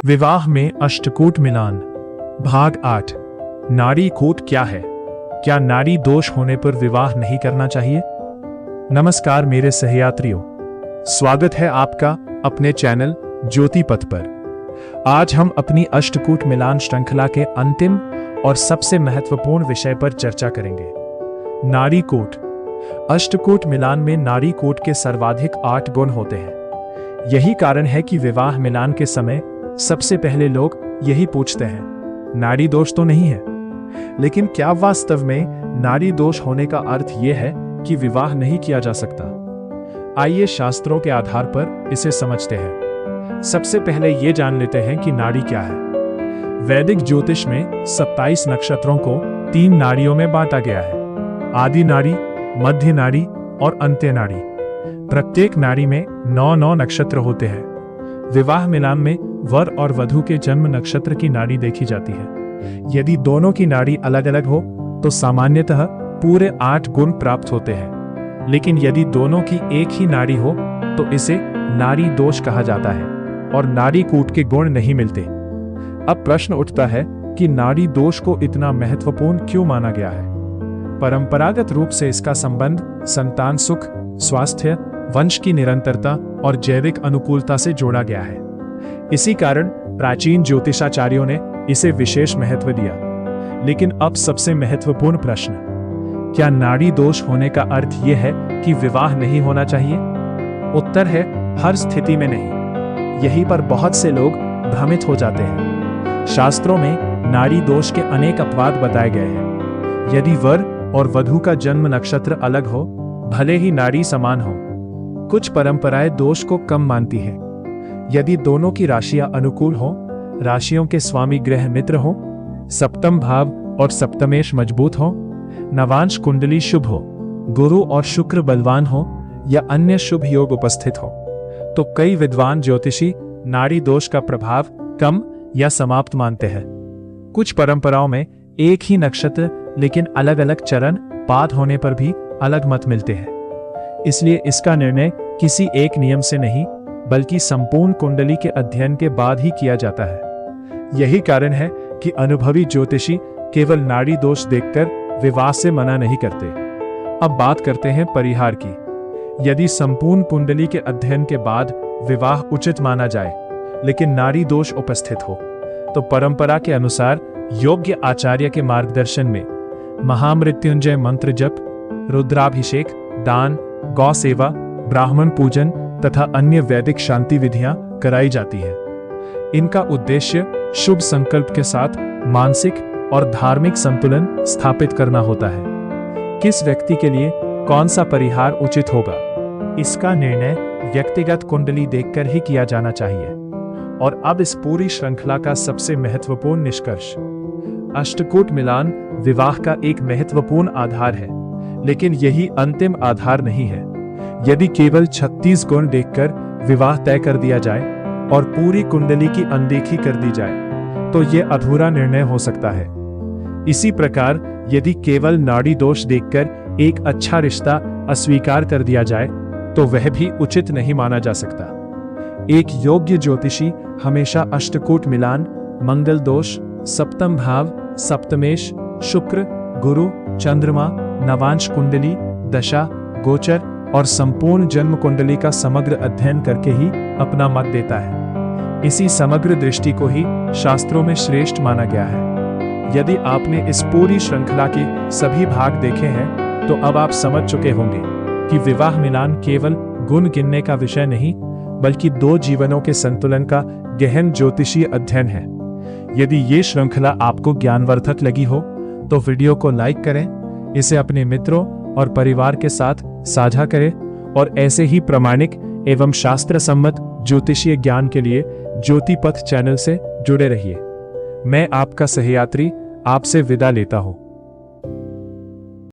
विवाह में अष्टकूट मिलान भाग 8। नाड़ी कूट क्या है? क्या नाड़ी दोष होने पर विवाह नहीं करना चाहिए? नमस्कार मेरे सहयात्रियों, स्वागत है आपका अपने चैनल ज्योति पथ पर। आज हम अपनी अष्टकूट मिलान श्रृंखला के अंतिम और सबसे महत्वपूर्ण विषय पर चर्चा करेंगे, नाड़ी कूट। अष्टकूट मिलान में नाड़ी कूट के सर्वाधिक 8 गुण होते हैं। यही कारण है कि विवाह मिलान के समय सबसे पहले लोग यही पूछते हैं, नाड़ी दोष तो नहीं है? लेकिन क्या वास्तव में नाड़ी दोष होने का अर्थ यह है कि विवाह नहीं किया जा सकता? आइए शास्त्रों के आधार पर इसे समझते हैं। सबसे पहले ये जान लेते हैं कि नाड़ी क्या है। वैदिक ज्योतिष में 27 नक्षत्रों को 3 नाड़ियों में बांटा गया है, आदि नाड़ी, मध्य नाड़ी और अंत्य नाड़ी। प्रत्येक नाड़ी में 9 नक्षत्र होते हैं। विवाह मिलान में वर और वधू के जन्म नक्षत्र की नाड़ी देखी जाती है। यदि दोनों की नाड़ी अलग अलग हो तो सामान्यतः पूरे 8 गुण प्राप्त होते हैं, लेकिन यदि दोनों की एक ही नाड़ी हो तो इसे नाड़ी दोष कहा जाता है और नाड़ी कूट के गुण नहीं मिलते। अब प्रश्न उठता है कि नाड़ी दोष को इतना महत्वपूर्ण क्यों माना गया है? परंपरागत रूप से इसका संबंध संतान सुख, स्वास्थ्य, वंश की निरंतरता और जैविक अनुकूलता से जोड़ा गया है। इसी कारण प्राचीन ज्योतिषाचार्यों ने इसे विशेष महत्व दिया। लेकिन अब सबसे महत्वपूर्ण प्रश्न, क्या नाड़ी दोष होने का अर्थ यह है कि विवाह नहीं होना चाहिए? उत्तर है, हर स्थिति में नहीं। यहीं पर बहुत से लोग भ्रमित हो जाते हैं। शास्त्रों में नाड़ी दोष के अनेक अपवाद बताए गए हैं। यदि वर और वधू का जन्म नक्षत्र अलग हो, भले ही नाड़ी समान हो। कुछ परंपराएं दोष को कम मानती हैं। यदि दोनों की राशियां अनुकूल हो, राशियों के स्वामी ग्रह मित्र हो, सप्तम भाव और सप्तमेश मजबूत हो, नवांश कुंडली शुभ हो, गुरु और शुक्र बलवान हो या अन्य शुभ योग उपस्थित हो, तो कई विद्वान ज्योतिषी नाड़ी दोष का प्रभाव कम या समाप्त मानते हैं। कुछ परंपराओं में एक ही नक्षत्र लेकिन अलग अलग चरण पाद होने पर भी अलग मत मिलते हैं। इसलिए इसका निर्णय किसी एक नियम से नहीं बल्कि संपूर्ण कुंडली के अध्ययन के बाद ही किया जाता है। यही कारण है कि अनुभवी ज्योतिषी केवल नाड़ी दोष देखकर विवाह से मना नहीं करते। अब बात करते हैं परिहार की। यदि संपूर्ण कुंडली के अध्ययन के बाद विवाह उचित माना जाए लेकिन नाड़ी दोष उपस्थित हो, तो परंपरा के अनुसार योग्य आचार्य के मार्गदर्शन में महामृत्युंजय मंत्र जप, रुद्राभिषेक, दान, गौ सेवा, ब्राह्मण पूजन तथा अन्य वैदिक शांति विधियां कराई जाती हैं। इनका उद्देश्य शुभ संकल्प के साथ मानसिक और धार्मिक संतुलन स्थापित करना होता है। किस व्यक्ति के लिए कौन सा परिहार उचित होगा, इसका निर्णय व्यक्तिगत कुंडली देखकर ही किया जाना चाहिए। और अब इस पूरी श्रृंखला का सबसे महत्वपूर्ण निष्कर्ष, अष्टकूट मिलान विवाह का एक महत्वपूर्ण आधार है, लेकिन यही अंतिम आधार नहीं है। यदि केवल 36 गुण देखकर विवाह तय कर दिया जाए और पूरी कुंडली की अनदेखी कर दी जाए तो यह अधूरा निर्णय हो सकता है। इसी प्रकार यदि केवल नाड़ी दोष देखकर एक अच्छा रिश्ता अस्वीकार कर दिया जाए तो वह भी उचित नहीं माना जा सकता। एक योग्य ज्योतिषी हमेशा अष्टकूट मिलान, मंगल दोष, सप्तम भाव, सप्तमेश, शुक्र, गुरु, चंद्रमा, नवांश कुंडली, दशा, गोचर और संपूर्ण जन्म कुंडली का समग्र अध्ययन करके ही अपना मत देता है। इसी समग्र दृष्टि को ही शास्त्रों में श्रेष्ठ माना गया है। यदि आपने इस पूरी श्रृंखला के सभी भाग देखे हैं तो अब आप समझ चुके होंगे कि विवाह मिलान केवल गुण गिनने का विषय नहीं बल्कि 2 जीवनों के संतुलन का गहन ज्योतिषीय अध्ययन है। यदि ये श्रृंखला आपको ज्ञानवर्धक लगी हो तो वीडियो को लाइक करें, इसे अपने मित्रों और परिवार के साथ साझा करें और ऐसे ही प्रामाणिक एवं शास्त्र सम्मत ज्योतिषीय ज्ञान के लिए ज्योति पथ चैनल से जुड़े रहिए। मैं आपका सहयात्री आपसे विदा लेता हूँ।